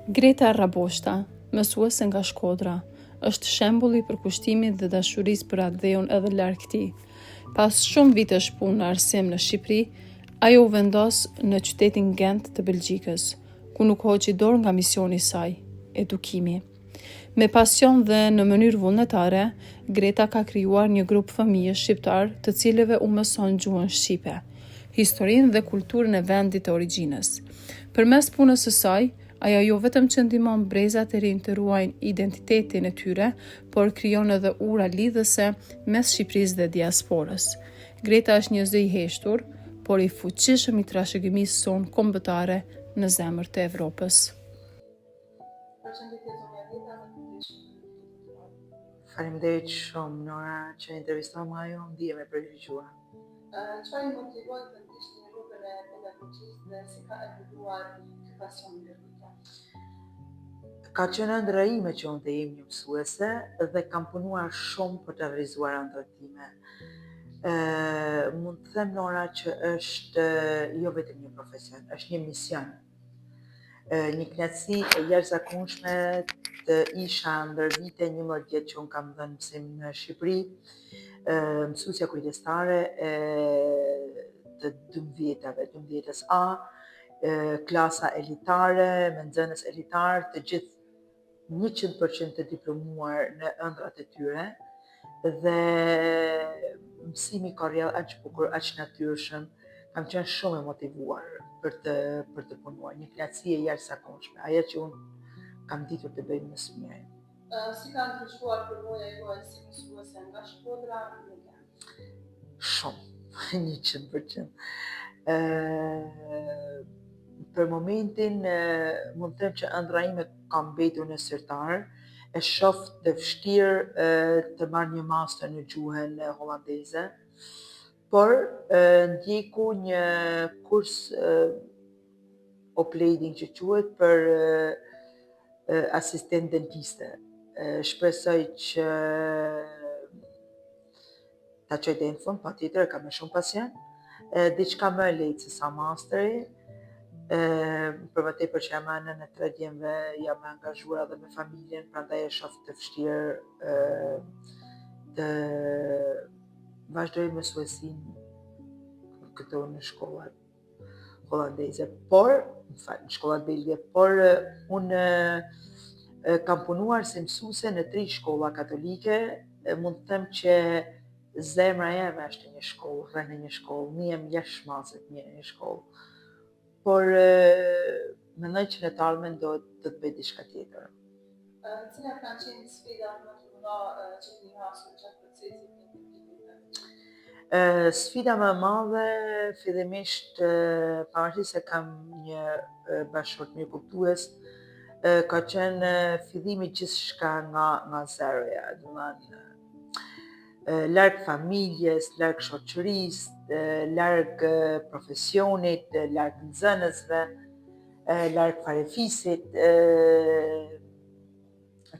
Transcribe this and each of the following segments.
Greta Raboshta, mësuese nga Shkodra, është shembulli i përkushtimit dhe dashurisë për atë dheun edhe larg këtij. Pas shumë vitesh punë në arsim në Shqipëri, ajo u vendos në qytetin Gent të Belgjikës, ku nuk hoqi dorë nga misioni i saj, edukimi. Me pasion dhe në mënyrë vullnetare, Greta ka krijuar një grup fëmijësh shqiptar të cilëve u mëson gjuhën shqipe, historinë dhe kulturën e vendit të origjinës. Përmes punës së saj, ajo jo vetëm që ndihmon brezat e rinj të ruajnë identitetin e tyre, por krijon edhe ura lidhëse mes Shqipërisë dhe diasporës. Greta është një zë i heshtur, por i fuqishëm i trashëgimisë sonë kombëtare në zemër të Evropës. Faleminderit shumë Nora që intervistova ajo, ndihem e privilegjuar. Çfarë ju motivoi të ndiqni rrugën e pedagogjisë dhe si ka evoluar ky pasion në Greta? Ka qenë ëndra ime që unë të jem një mësuese dhe kam punuar shumë për të realizuar ëndrat time. Mund të them Nora që është jo vetëm një profesion, është një mision. Një kënaqësi e jashtëzakonshme të isha ndër vite 11 vjet që unë kam dhënë mësim në Shqipëri, mësuesja kujdestare e të 12-ës A, klasa elitare, me nxënës elitar, të gjithë 100% të diplomuar në ëndrat e tyre dhe mësimi ka rrjedhë aq bukur, aq natyrshëm, kam qenë shumë e motivuar për të punuar, një kënaqësi e jashtëzakonshme, ajo që unë kam ditur të bëj më së miri. Si ka ndryshuar përvoja juaj si mësuese nga Shkodra në Gent? Shumë, 100%. Për momentin, mund të them që ëndra ime ka mbetur në sirtar, e shoh të vështirë të marr një master në gjuhën holandeze, por ndjeku një kurs opleiding që quhet për asistent dentiste. Shpresoj që ta çoj deri në fund, patjetër, kam më shumë pasion. Diçka më e lehtë se sa masteri, për më tepër që jam anën e 3 djemve, jam e angazhuar edhe me familjen, prandaj e shoh të vështirë të vazhdoj mësuesinë këtu në shkollat holandeze, në shkollat belge, por unë kam punuar si mësuese në 3 shkolla katolike, mund të them që zemra jeme është një shkollë, rreth një shkollë, njem jashtëmase në një shkollë. Por mendoj që në të ardhmen do të bëj diçka tjetër. Cilat kanë qenë sfidat më të mëdha që keni hasur gjatë procesit të ndërtimit? Sfida më e madhe, fillimisht, pavarësisht se kam një bashkëshort mirëkuptues, ka qenë fillimi gjithçka nga zeroja, domethënë larg familjes, larg shoqërisë, larg profesionit, larg nxënësve, larg farefisit,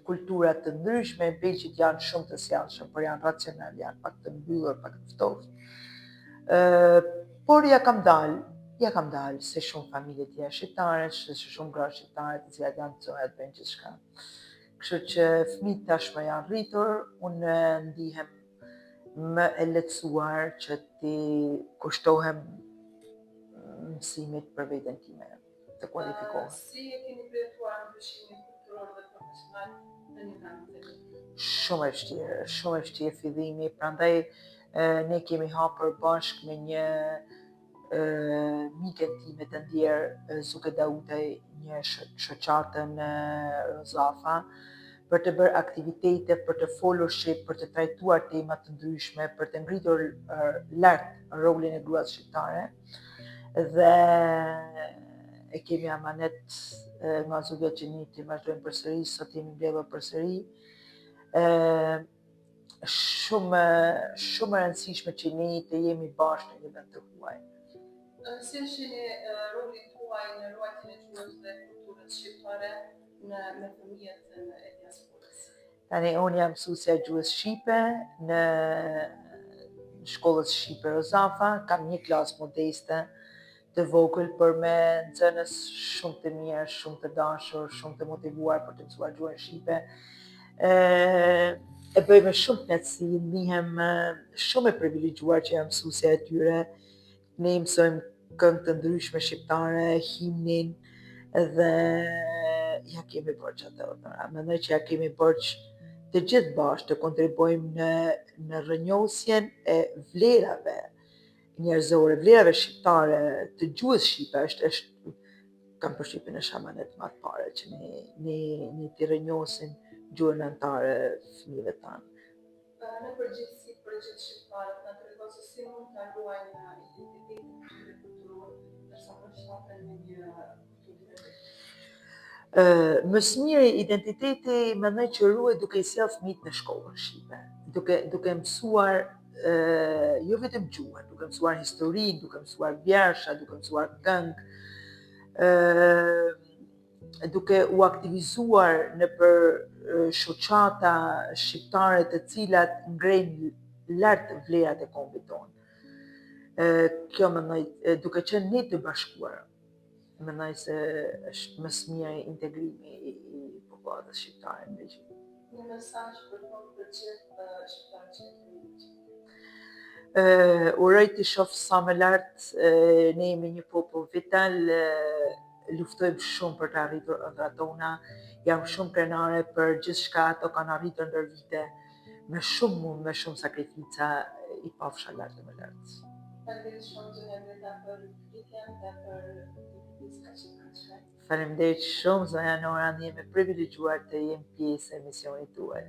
kultura të ndryshme, belgjit janë shumë të sjellshëm, por janë racional, janë pak të mbyllur, pak të ftohtë. Por ja kam dalë se shumë familje të tjera shqiptare, se shumë gra shqiptare të cilat janë të të bëjnë gjithçka. Kështu që fëmijët tashmë janë rritur, unë ndihem më e lehtësuar që ti kushtohem mësimit për veten time, të kualifikohem. Si e keni përjetuar ndryshimin kulturor dhe profesional në një vend të ri? Shumë e vështirë fillimi, prandaj ne kemi hapur bashkë me një miken time të ndjerë, Zuke Daudaj, një shoqatën Rozafa, për të bërë aktivitete, për të folur shqip, për të trajtuar tema të ndryshme, për të ngritur lart rolin e gruas shqiptare. Dhe e kemi amanet nga Zotja që të vazhdojmë përsëri, sot jemi mbledhur përsëri. Shumë e rëndësishme që ne të jemi bashkë në një vend të huaj. Si shihni rolin tuaj në ruajtjen e gjuhës dhe kulturës shqiptare me fëmijët e diasporës? Tani unë jam mësuesja e gjuhës shqipe në shkollës shqipe Rozafa, kam një klasë modeste të vogël për me nxënës shumë të mirë, shumë të dashur, shumë të motivuar për të mësuar gjuhën shqipe. E bëj me shumë knatësi, ndihem shumë e privilegjuar që jam mësuesja e tyre. Ne i mësojmë këngë të ndryshme shqiptare, himnin, dhe ja kemi bërë që atë. Mendoj që ja kemi bërë që të gjithë bashkë të kontribuojmë në rrënjosjen e vlerave njerëzore, vlerave shqiptare, të gjuhës shqipe, është kam përshtypjen e shamanet më të pare që ne t'i rrënjosim gjuhën anëtare fëmijëve tanë. Në përgjithësi për gjithë shqiptarët, na tregon se si mund ta ruajnë identitetin e tyre kulturor, ndërsa përshtaten me një kulturë të vetë. Më së miri identiteti mendoj që ruhet duke i sjellë fëmijët në shkollën shqipe, duke mësuar jo vetëm gjuhën, duke mësuar historinë, duke mësuar vjersha, duke mësuar këngë, duke u aktivizuar nëpër shoqata shqiptare të cilat ngrejnë lart vlerat e kombit tonë. Kjo mendoj, duke qenë ne të bashkuara, mendoj se është më së miri integrimi i popullatës shqiptare në Greqi. Një mesazh për gjithë shqiptarët që jemi. Uroj të shoh sa më lart, ne jemi një popull vital, luftojmë shumë për të arritur ëndrat tona, jam shumë krenare për gjithçka ato kanë arritur ndër vite, me shumë mund, me shumë sakrifica, i pafsha lart e më lart. Faleminderit shumë zonja Greta për pyetjen dhe për diskutimin. Faleminderit shumë zonja Nora, ne jemi privilegjuar të jem pjesë e misionit tuaj.